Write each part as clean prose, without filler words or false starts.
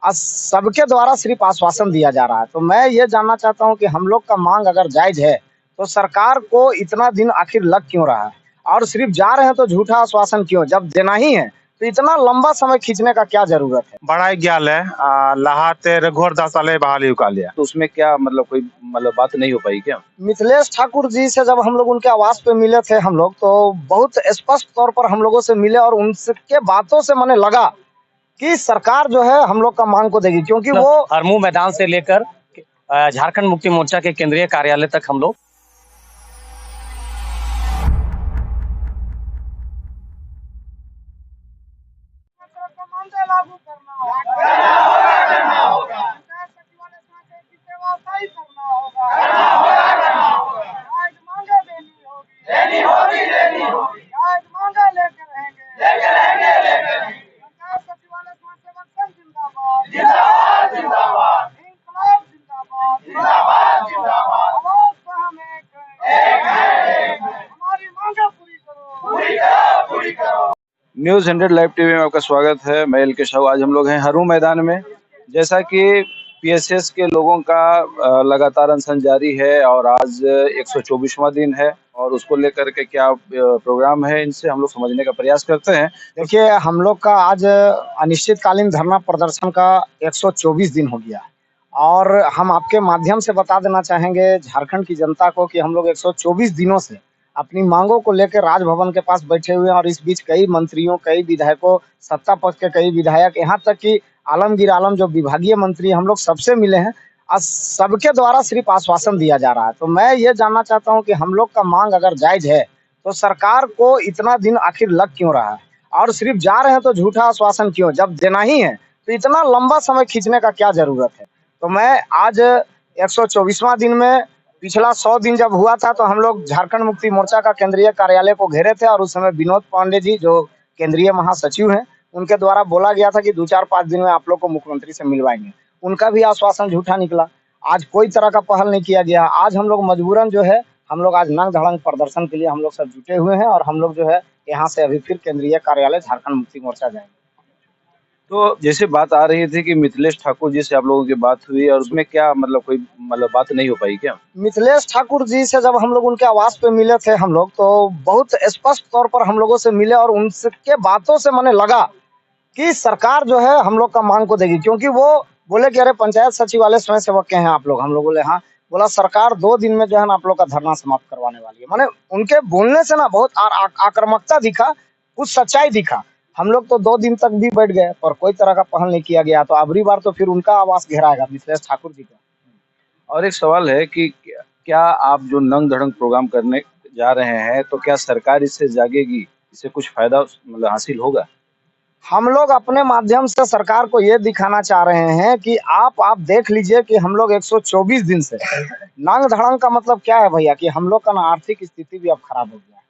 सबके द्वारा सिर्फ आश्वासन दिया जा रहा है। तो मैं ये जानना चाहता हूँ कि हम लोग का मांग अगर जायज है तो सरकार को इतना दिन आखिर लग क्यों रहा है, और सिर्फ जा रहे हैं तो झूठा आश्वासन क्यों, जब देना ही है तो इतना लंबा समय खींचने का क्या जरूरत है। बड़ा ग्याल है लहाते रघुवर दास वाले बहाली उका लिया, तो उसमें क्या मतलब कोई बात नहीं हो पाई क्या? मिथिलेश ठाकुर जी से जब हम लोग उनके आवास पे मिले थे हम लोग, तो बहुत स्पष्ट तौर पर हम लोगों से मिले और उनके बातों से मैंने लगा कि सरकार जो है हम लोग का मांग को देगी, क्योंकि वो हरमू मैदान से लेकर झारखंड मुक्ति मोर्चा के केंद्रीय कार्यालय तक हम लोग लागू करना होगा। न्यूज़ 100 लाइव टीवी में आपका स्वागत है। मैं एल के साहू। आज हम लोग हैं हरू मैदान में। जैसा कि पीएसएस के लोगों का लगातार अनशन जारी है और आज 124वां दिन है, और उसको लेकर के क्या प्रोग्राम है, इनसे हम लोग समझने का प्रयास करते हैं। देखिए, हम लोग का आज अनिश्चितकालीन धरना प्रदर्शन का 124 दिन हो गया, और हम आपके माध्यम से बता देना चाहेंगे झारखंड की जनता को कि हम लोग 124 दिनों से अपनी मांगों को लेकर राजभवन के पास बैठे हुए हैं, और इस बीच कई मंत्रियों, कई विधायकों, सत्ता पक्ष के कई विधायक, यहाँ तक कि आलमगीर आलम जो विभागीय मंत्री, हम लोग सबसे मिले हैं। आज सबके द्वारा सिर्फ आश्वासन दिया जा रहा है। तो मैं ये जानना चाहता हूँ कि हम लोग का मांग अगर जायज है तो सरकार को इतना दिन आखिर लग क्यों रहा है, और सिर्फ जा रहे हैं तो झूठा आश्वासन क्यों, जब देना ही है तो इतना लंबा समय खींचने का क्या जरूरत है। तो मैं आज 124वां दिन में, पिछला 100 दिन जब हुआ था तो हम लोग झारखंड मुक्ति मोर्चा का केंद्रीय कार्यालय को घेरे थे, और उस समय विनोद पांडे जी जो केंद्रीय महासचिव हैं, उनके द्वारा बोला गया था कि 2-4-5 दिन में आप लोग को मुख्यमंत्री से मिलवाएंगे। उनका भी आश्वासन झूठा निकला। आज कोई तरह का पहल नहीं किया गया। आज हम लोग मजबूरन जो है, हम लोग आज नंग धड़ंग प्रदर्शन के लिए हम लोग सब जुटे हुए हैं, और हम लोग जो है यहाँ से अभी फिर केंद्रीय कार्यालय झारखंड मुक्ति मोर्चा जाएंगे। तो जैसे बात आ रही थी कि मिथिलेश ठाकुर जी से आप लोगों की बात हुई, और उसमें क्या कोई बात नहीं हो पाई क्या? मिथिलेश ठाकुर जी से जब हम लोग उनके आवास पे मिले थे हम लोग, तो बहुत स्पष्ट तौर पर हम लोगों से मिले, और उनके बातों से मैंने लगा कि सरकार जो है हम लोग का मांग को देगी, क्योंकि वो बोले कि अरे पंचायत सचिवालय स्वयं सेवक के हैं आप लोग। हम लोग बोले हाँ। बोला सरकार 2 दिन में जो है ना आप लोग का धरना समाप्त करवाने वाली है। माने उनके बोलने से ना बहुत आक्रामकता दिखा, कुछ सच्चाई दिखा। हम लोग तो 2 दिन तक भी बैठ गए पर कोई तरह का पहल नहीं किया गया। तो अगली बार तो फिर उनका आवास घेराएगा, मिथिलेश ठाकुर जी का। और एक सवाल है कि क्या आप जो नंग धड़ंग प्रोग्राम करने जा रहे हैं, तो क्या सरकार इससे जागेगी, इससे कुछ फायदा हासिल होगा? हम लोग अपने माध्यम से सरकार को ये दिखाना चाह रहे हैं कि आप देख लीजिए कि हम लोग 124 दिन से नंग धड़ंग का मतलब क्या है भैया, कि हम लोग का ना आर्थिक स्थिति भी अब खराब हो गया है।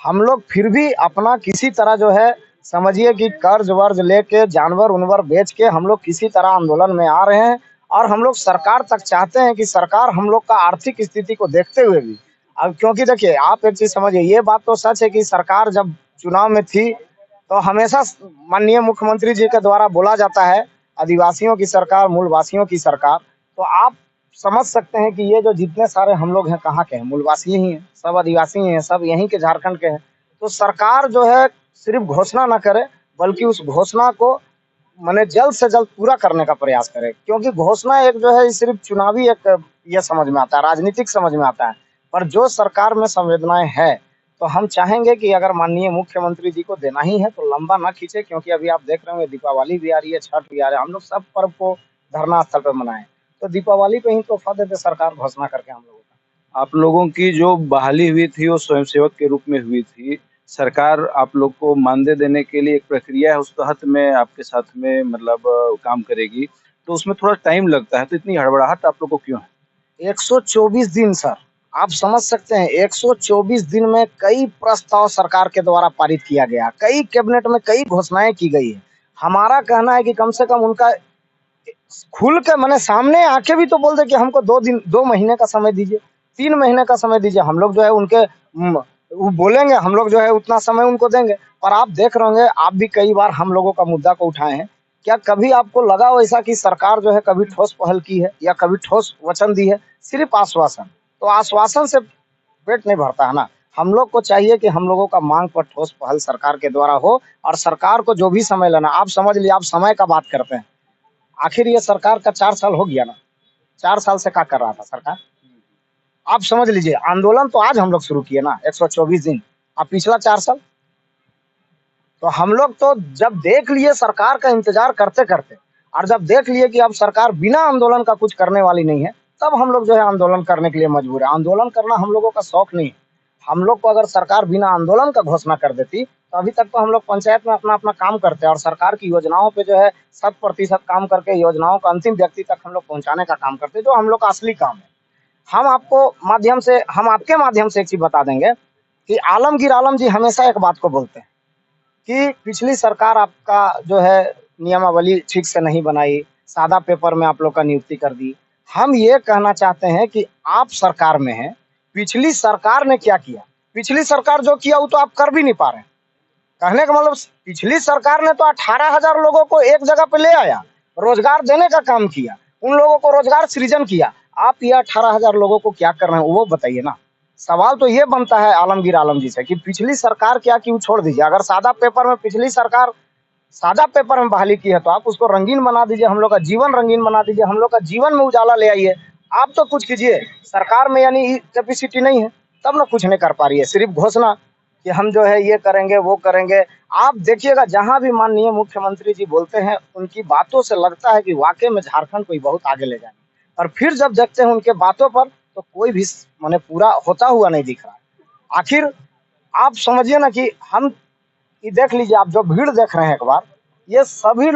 हम लोग फिर भी अपना किसी तरह जो है, समझिए कि कर्ज वर्ज लेके, जानवर उनवर बेच के हम लोग किसी तरह आंदोलन में आ रहे हैं, और हम लोग सरकार तक चाहते हैं कि सरकार हम लोग का आर्थिक स्थिति को देखते हुए भी, अब क्योंकि देखिए आप एक चीज समझिए, ये बात तो सच है कि सरकार जब चुनाव में थी तो हमेशा माननीय मुख्यमंत्री जी के द्वारा बोला जाता है आदिवासियों की सरकार, मूलवासियों की सरकार। तो आप समझ सकते हैं कि ये जो जितने सारे हम लोग हैं कहाँ के हैं, मूलवासी ही हैं, सब आदिवासी हैं, सब यहीं के झारखंड के हैं। तो सरकार जो है सिर्फ घोषणा ना करे, बल्कि उस घोषणा को माने जल्द से जल्द पूरा करने का प्रयास करे, क्योंकि घोषणा एक जो है सिर्फ चुनावी एक ये समझ में आता है, राजनीतिक समझ में आता है। पर जो सरकार में संवेदनाएं है, तो हम चाहेंगे कि अगर माननीय मुख्यमंत्री जी को देना ही है तो लंबा ना खींचे, क्योंकि अभी आप देख रहे होंगे दीपावली भी आ रही है, छठ भी आ रहा है। हम लोग सब पर्व को धरना स्थल पर मनाएं, तो दीपावली पे ही तोहफा देते सरकार घोषणा करके हम लोगों का। आप लोगों की जो बहाली हुई थी वो स्वयंसेवक के रूप में हुई थी। सरकार आप लोग को मानदेय देने के लिए एक प्रक्रिया है, उस तहत में आपके साथ में काम करेगी, तो उसमें थोड़ा टाइम लगता है, तो इतनी हड़बड़ाहट आप लोग को क्यों है? 124 दिन सर, आप समझ सकते हैं 124 दिन में कई प्रस्ताव सरकार के द्वारा पारित किया गया, कई कैबिनेट में कई घोषणाएं की गई है। हमारा कहना है कि कम से कम उनका खुल के मैंने सामने आके भी तो बोल दे कि हमको 2 महीने का समय दीजिए, 3 महीने का समय दीजिए। हम लोग जो है उनके वो बोलेंगे, हम लोग जो है उतना समय उनको देंगे। और आप देख रहे होंगे, आप भी कई बार हम लोगों का मुद्दा को उठाए हैं क्या कभी आपको लगा वैसा कि सरकार जो है कभी ठोस पहल की है या कभी ठोस वचन दी है? सिर्फ आश्वासन। तो आश्वासन से पेट नहीं भरता है ना। हम लोग को चाहिए कि हम लोगों का मांग पर ठोस पहल सरकार के द्वारा हो, और सरकार को जो भी समय लेना, आप समझ लिए, आप समय का बात करते हैं, आखिर ये सरकार का 4 साल हो गया ना। 4 साल से क्या कर रहा था सरकार? आप समझ लीजिए, आंदोलन तो आज हम लोग शुरू किए ना 124 दिन, अब पिछला 4 साल। तो हम लोग तो जब देख लिए सरकार का इंतजार करते करते, और जब देख लिए कि अब सरकार बिना आंदोलन का कुछ करने वाली नहीं है, तब हम लोग जो है आंदोलन करने के लिए मजबूर है। आंदोलन करना हम लोगों का शौक नहीं है। हम लोग को अगर सरकार बिना आंदोलन का घोषणा कर देती, तो अभी तक तो हम लोग पंचायत में अपना अपना काम करते हैं, और सरकार की योजनाओं पे जो है 100% काम करके योजनाओं को अंतिम व्यक्ति तक हम लोग पहुंचाने का काम करते हैं, जो हम लोग का असली काम है। हम आपके माध्यम से एक चीज बता देंगे कि आलमगीर आलम जी हमेशा एक बात को बोलते हैं कि पिछली सरकार आपका जो है नियमावली ठीक से नहीं बनाई, सादा पेपर में आप लोग का नियुक्ति कर दी। हम ये कहना चाहते हैं कि आप सरकार में हैं, पिछली सरकार ने क्या किया? पिछली सरकार जो किया वो तो आप कर भी नहीं पा रहे हैं। कहने का मतलब, पिछली सरकार ने तो 18,000 लोगों को एक जगह पे ले आया, रोजगार देने का काम किया, उन लोगों को रोजगार सृजन किया। आप ये 18,000 लोगों को क्या कर रहे हैं वो बताइए ना। सवाल तो ये बनता है आलमगीर आलम जी से कि पिछली सरकार क्या की, छोड़ दीजिए। अगर सादा पेपर में पिछली सरकार सादा पेपर में बहाली की है, तो आप उसको रंगीन बना दीजिए, हम लोग का जीवन रंगीन बना दीजिए, हम लोग का जीवन में उजाला ले आइए। आप तो कुछ कीजिए। सरकार में यानी कैपेसिटी नहीं है, तब ना कुछ नहीं कर पा रही है, सिर्फ घोषणा कि हम जो है ये करेंगे वो करेंगे। आप देखिएगा, जहां भी माननीय मुख्यमंत्री जी बोलते हैं, उनकी बातों से लगता है कि वाकई में झारखंड को बहुत आगे ले जाएंगे, और फिर जब देखते हैं उनके बातों पर, तो कोई भी माने पूरा होता हुआ नहीं दिख रहा है। आखिर आप समझिए ना कि हम ये देख लीजिए, आप जो भीड़ देख रहे हैं एक बार, ये सभी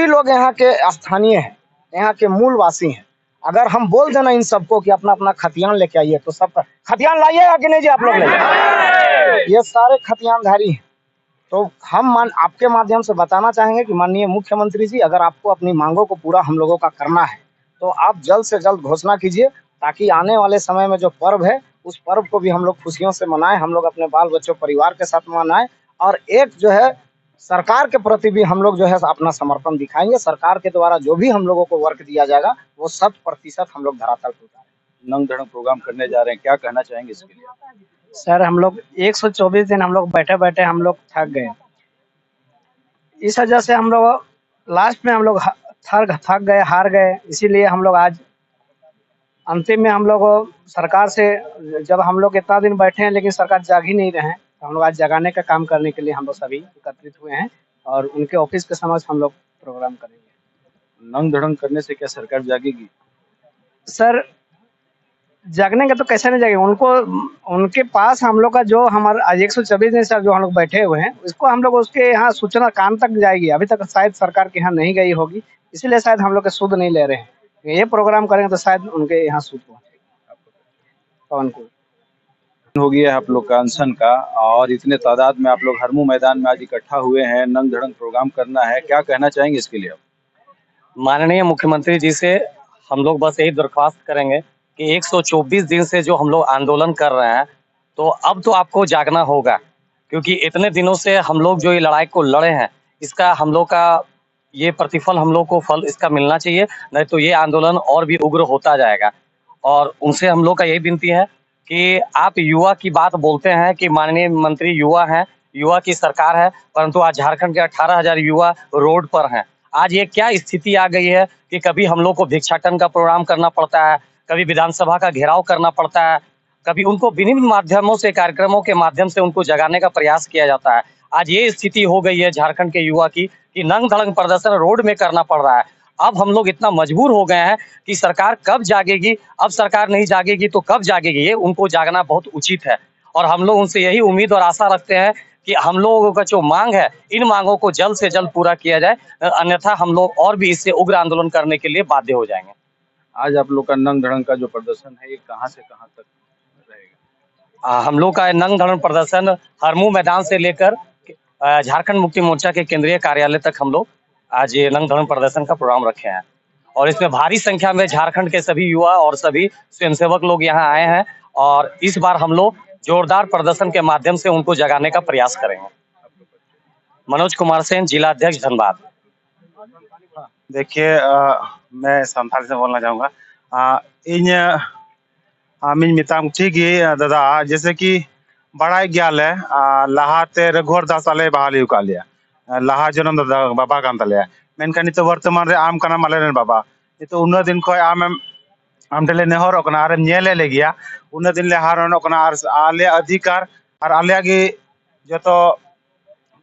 लोग यहाँ के स्थानीय हैं, यहाँ के मूलवासी हैं। अगर हम बोल देना इन सबको कि अपना अपना खतियान लेके आइए, तो सब खतियान लाइए या कि नहीं जी? आप लोग ले जाइए, ये सारे खतियानधारी हैं। तो हम आपके माध्यम से बताना चाहेंगे कि माननीय मुख्यमंत्री जी, अगर आपको अपनी मांगों को पूरा हम लोगों का करना है, तो आप जल्द से जल्द घोषणा कीजिए, ताकि आने वाले समय में जो पर्व है, उस पर्व को भी हम लोग खुशियों से मनाएं, हम लोग अपने बाल बच्चों परिवार के साथ मनाएं, और एक जो है सरकार के प्रति भी हम लोग जो है अपना समर्पण दिखाएंगे। सरकार के द्वारा जो भी हम लोगों को वर्क दिया जाएगा, वो 100% हम लोग धरातल पर उतारेंगे। नंग धड़ंग प्रोग्राम करने जा रहे हैं, क्या कहना चाहेंगे इसके लिए? सर, हम लोग 124 दिन हम लोग बैठे बैठे हम लोग थक गए। इस वजह से हम लोग लास्ट में हम लोग थक गए, हार गए। इसीलिए हम लोग आज अंतिम में हम लोग सरकार से, जब हम लोग इतना दिन बैठे हैं लेकिन सरकार जाग ही नहीं रहे हैं, तो हम लोग आज जगाने का काम करने के लिए हम लोग सभी एकत्रित हुए हैं, और उनके ऑफिस के समक्ष हम लोग प्रोग्राम करेंगे। नंग धड़ंग करने से क्या सरकार जागेगी? सर, जागने का तो कैसे नहीं जाएगा, उनके पास हम लोग का जो हमारा आज 124 दिन से जो हम लोग बैठे हुए हैं, उसको हम लोग उसके यहाँ सूचना कान तक जाएगी। अभी तक शायद सरकार के यहाँ नहीं गई होगी, इसीलिए शायद हम लोग के सुध नहीं ले रहे हैं। ये प्रोग्राम करेंगे तो शायद उनके यहाँ सुध पहुँचेगा। पवन को हो गया है आप लोग का अनशन का, और इतने तादाद में आप लोग हरमू मैदान में आज इकट्ठा हुए हैं, नंग धड़ंग प्रोग्राम करना है, क्या कहना चाहेंगे इसके लिए? माननीय मुख्यमंत्री जी से हम लोग बस यही दरख्वास्त करेंगे कि 124 दिन से जो हम लोग आंदोलन कर रहे हैं, तो अब तो आपको जागना होगा, क्योंकि इतने दिनों से हम लोग जो ये लड़ाई को लड़े हैं, इसका हम लोग का ये प्रतिफल, हम लोग को फल इसका मिलना चाहिए, नहीं तो ये आंदोलन और भी उग्र होता जाएगा। और उनसे हम लोग का यही विनती है कि आप युवा की बात बोलते हैं कि माननीय मंत्री युवा हैं, युवा की सरकार है, परंतु आज झारखंड के 18,000 युवा रोड पर हैं। आज ये क्या स्थिति आ गई है कि कभी हम लोग को भिक्षाटन का प्रोग्राम करना पड़ता है, कभी विधानसभा का घेराव करना पड़ता है, कभी उनको विभिन्न माध्यमों से, कार्यक्रमों के माध्यम से उनको जगाने का प्रयास किया जाता है। आज ये स्थिति हो गई है झारखंड के युवा की कि नंग धड़ंग प्रदर्शन रोड में करना पड़ रहा है। अब हम लोग इतना मजबूर हो गए हैं कि सरकार कब जागेगी, अब सरकार नहीं जागेगी तो कब जागेगी, ये उनको जागना बहुत उचित है। और हम लोग उनसे यही उम्मीद और आशा रखते हैं कि हम लोगों का जो मांग है, इन मांगों को जल्द से जल्द पूरा किया जाए, अन्यथा हम लोग और भी इससे उग्र आंदोलन करने के लिए बाध्य हो जाएंगे। आज आप लोग का नंग धड़ंग का जो प्रदर्शन है, ये कहाँ से कहाँ तक रहेगा? हम लोग का नंग धड़ंग प्रदर्शन हरमू मैदान से लेकर झारखंड मुक्ति मोर्चा के केंद्रीय कार्यालय तक हम लोग आज ये नंग धड़ंग प्रदर्शन का प्रोग्राम रखे हैं, और इसमें भारी संख्या में झारखंड के सभी युवा और सभी स्वयंसेवक लोग यहाँ आए हैं, और इस बार हम लोग जोरदार प्रदर्शन के माध्यम से उनको जगाने का प्रयास करेंगे। मनोज कुमार सेन, जिला अध्यक्ष, धनबाद। देखिए मैं संथाली से बोलना चाहूँगा इन आमिन मिताम ठीक है दादा जैसे कि बड़ाई गयाले लहाते रघुवर दास आले बहाली उकालिया लहा जन्म दादा बाबा कान तलेया मेनखान नितो वर्तमान रे आम काना माले बाबा नितो उन्ना दिन खय आम टेले नेहर ओकना आर नेले लेगिया उन्ना दिन ले हारन ओकना आर आले अधिकार और आले गे जतो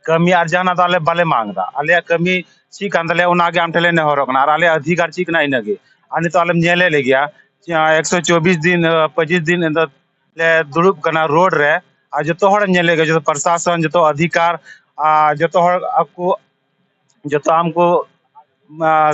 कमी आर जाना तो आले बाले मांगदा आले कमी ची कांदले उनागे आम टेले नेहर ओकना आर आले अधिकार ची कना इनगे आनी तो आले नेले लेगिया 124 दिन 25 दिन ले दुड़ुब कना रोड रे आ जतो हर नेले गे जतो प्रशासन जतो अधिकार जतो हर आपको जतो हमको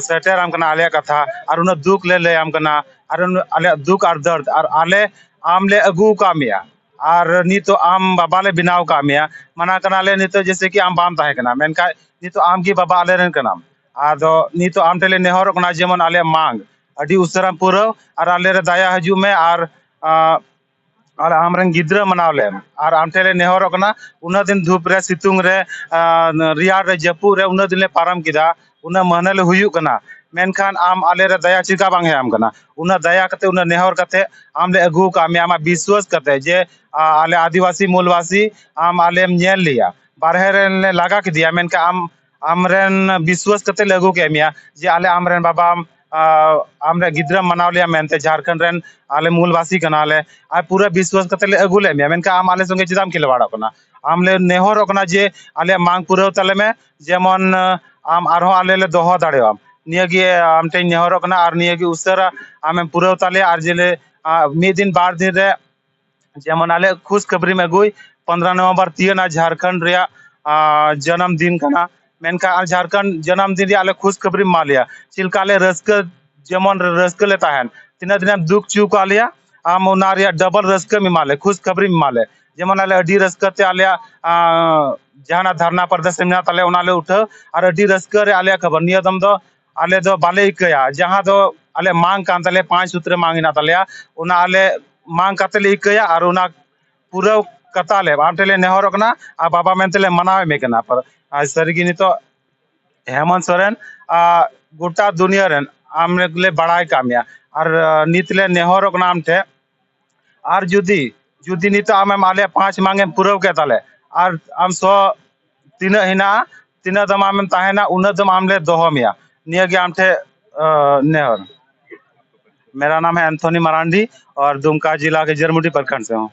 सेटर आम कना आले कथा और उन दुख ले आम कना और आले दुख और दर्द और आले आम ले अगू का मिया और नीतो आम बाबा ले बिनाव का मिया मना कना ले नीतो जैसे कि आम बाम ताहे कना मेनका नीतो आम की बाबा आले रन कना आदो नीतो आम टेले नेहर कना जेमन आले मांग अडी उसरा पूरा और आले रे दाया हजू में और आमरन गिद्रा मनावले और आम टेले नेहर कना उना दिन धूप रे सितुंग रे रियार रे जपू रे उना दिन ले पारम किदा उना महनल हुयु कना मेनखान आम आले रे दया चिका बांगे आम कना उना दया कते उना नेहर कते आम ले अगू का आम विश्वास कते जे आले आदिवासी मूलवासी आम आले नेल लिया बारहे रे लगा के दिया मेनका आमरेन विश्वास कते लगू के मिया जे आले आमरेन बाबा आमरे गिद्रा मनाव लिया मेनते झारखंड रेन आले मूलवासी कना आले आ पूरा विश्वास कते ले अगू ले मिया मेनका आम आले संगे चिदाम खिलवाड़ा कना आम ले नेहर कना जे आले मांग पूरा तले में जेमन आम आरो आले ले दोहो दाड़ेवाम नियगे आम टे नेहर कना और नियगे उसरा आम पूरा तले और जेले मी दिन बार दिन रे जेमन आले खुश खबरी में गुई 15 नवंबर तीन झारखंड रे जन्मदिन कना मेनका झारखंड जन्मदिन आले खुश खबरी मालिया चिलकाले रस्क जेमन रस्क ले ताहन तिना दिन दुख चूक आलिया आम उनारिया डबल रस्क में माले खुश खबरी में माले जेमन आले अडी रस्क ते आलिया जहाना धरना प्रदर्शन में ताले उनाले उठ और अडी रस्क रे आलिया खबर निया दम दो आले दो बाले इकया जहां दो आले मांग कान ताले 5 सूत्र मांगिना तालिया उना आले मांग कातले इकया और उना पूरा कताले आम टेले नेहर कना आ बाबा मेनतेले मनावे में कना पर सरगी नितो हेमंत सोरेन गोटा दुनिया रेन आम ले बड़ाई कामिया और नितले नेहर कना आम ठे और जुदी नितो आम आले 5 मांगे पूरा के ताले और आम सो तीना हिना तीना दम आम ताहेना उना दम आम ले दोहो मिया निया के आम ठे नेहर। मेरा नाम है एंथोनी मरांडी और दुमका जिला के जरमुटी प्रखंड से हूँ।